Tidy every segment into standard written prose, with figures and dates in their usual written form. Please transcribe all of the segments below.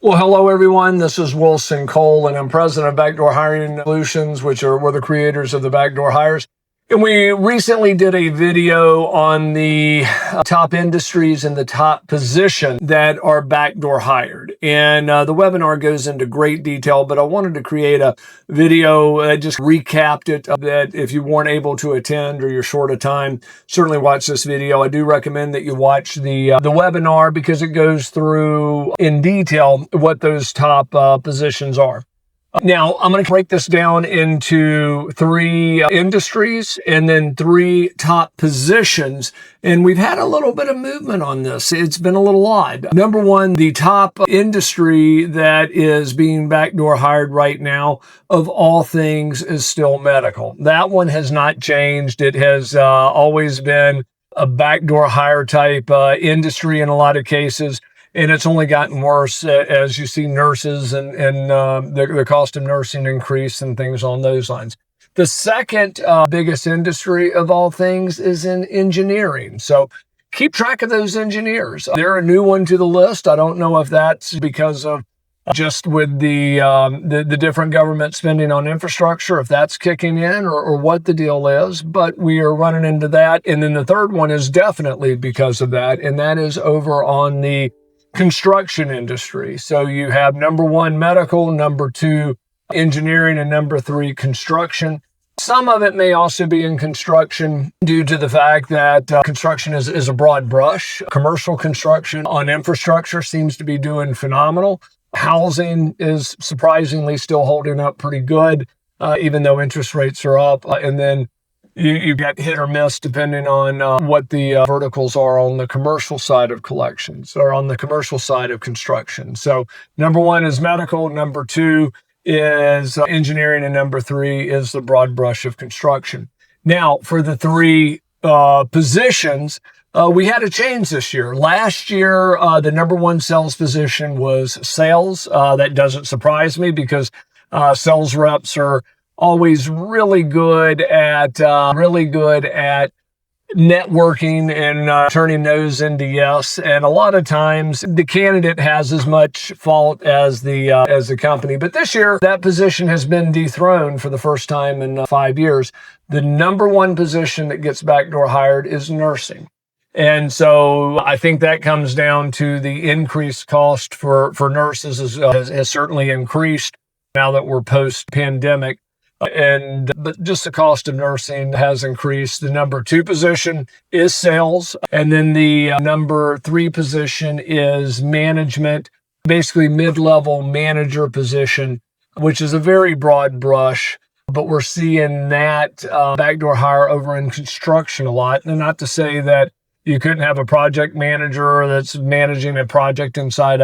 Well, hello, everyone. This is Wilson Cole, and I'm president of Backdoor Hiring Solutions, we're the creators of the Backdoor Hires. And we recently did a video on the top industries and the top position that are backdoor hired. And the webinar goes into great detail, but I wanted to create a video that just recapped it, that if you weren't able to attend or you're short of time, certainly watch this video. I do recommend that you watch the webinar because it goes through in detail what those top positions are. Now, I'm going to break this down into three industries and then three top positions. And we've had a little bit of movement on this. It's been a little odd. Number one, the top industry that is being backdoor hired right now, of all things, is still medical. That one has not changed. It has always been a backdoor hire type industry in a lot of cases. And it's only gotten worse as you see nurses and the cost of nursing increase and things on those lines. The second biggest industry of all things is in engineering. So keep track of those engineers. They're a new one to the list. I don't know if that's because of just with the different government spending on infrastructure, if that's kicking in or what the deal is, but we are running into that. And then the third one is definitely because of that, and that is over on the construction industry. So you have number one, medical, number two, engineering, and number three, construction. Some of it may also be in construction due to the fact that construction is a broad brush. Commercial construction on infrastructure seems to be doing phenomenal. Housing is surprisingly still holding up pretty good, even though interest rates are up. And then you get hit or miss depending on what the verticals are on the commercial side of collections or on the commercial side of construction. So number one is medical, number two is engineering, and number three is the broad brush of construction. Now, for the three positions, we had a change this year. Last year, the number one sales position was sales. That doesn't surprise me because sales reps are always really good at networking and turning no's into yes. And a lot of times the candidate has as much fault as the company. But this year, that position has been dethroned for the first time in 5 years. The number one position that gets backdoor hired is nursing. And so I think that comes down to the increased cost for nurses has certainly increased now that we're post-pandemic. But just the cost of nursing has increased. The number two position is sales. And then the number three position is management, basically mid-level manager position, which is a very broad brush. But we're seeing that backdoor hire over in construction a lot. And not to say that you couldn't have a project manager that's managing a project inside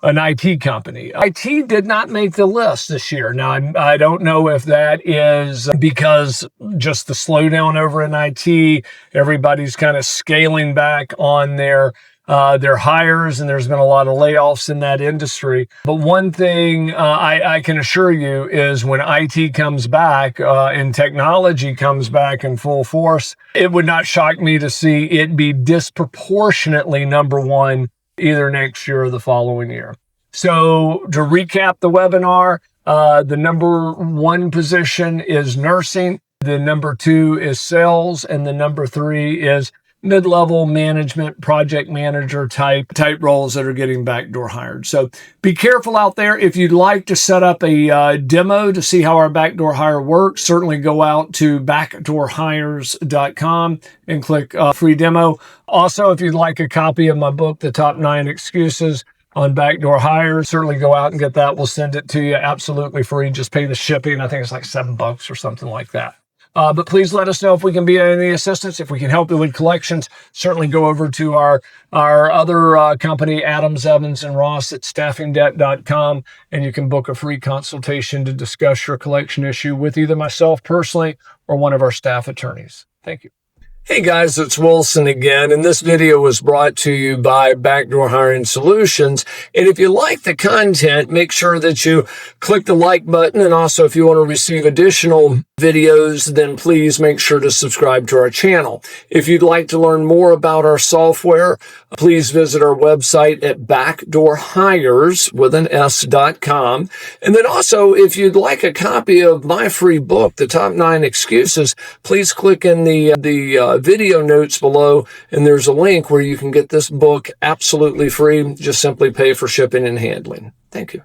an IT company. IT did not make the list this year. Now, I don't know if that is because just the slowdown over in IT, everybody's kind of scaling back on their hires, and there's been a lot of layoffs in that industry. But one thing I can assure you is when IT comes back and technology comes back in full force, it would not shock me to see it be disproportionately number one either next year or the following year. So to recap the webinar, the number one position is nursing, the number two is sales, and the number three is mid-level management, project manager type roles that are getting backdoor hired. So be careful out there. If you'd like to set up a demo to see how our backdoor hire works, certainly go out to backdoorhires.com and click free demo. Also, if you'd like a copy of my book, The Top 9 Excuses on Backdoor Hires, certainly go out and get that. We'll send it to you absolutely free. Just pay the shipping. I think it's like $7 or something like that. But please let us know if we can be of any assistance. If we can help you with collections, certainly go over to our other company, Adams, Evans, and Ross at staffingdebt.com, and you can book a free consultation to discuss your collection issue with either myself personally or one of our staff attorneys. Thank you. Hey guys, it's Wilson again, and this video was brought to you by Backdoor Hiring Solutions. And if you like the content, make sure that you click the like button. And also, if you want to receive additional videos, then please make sure to subscribe to our channel. If you'd like to learn more about our software, please visit our website at backdoorhires.com. And then also, if you'd like a copy of my free book, The Top 9 Excuses, please click in the video notes below, and there's a link where you can get this book absolutely free. Just simply pay for shipping and handling. Thank you.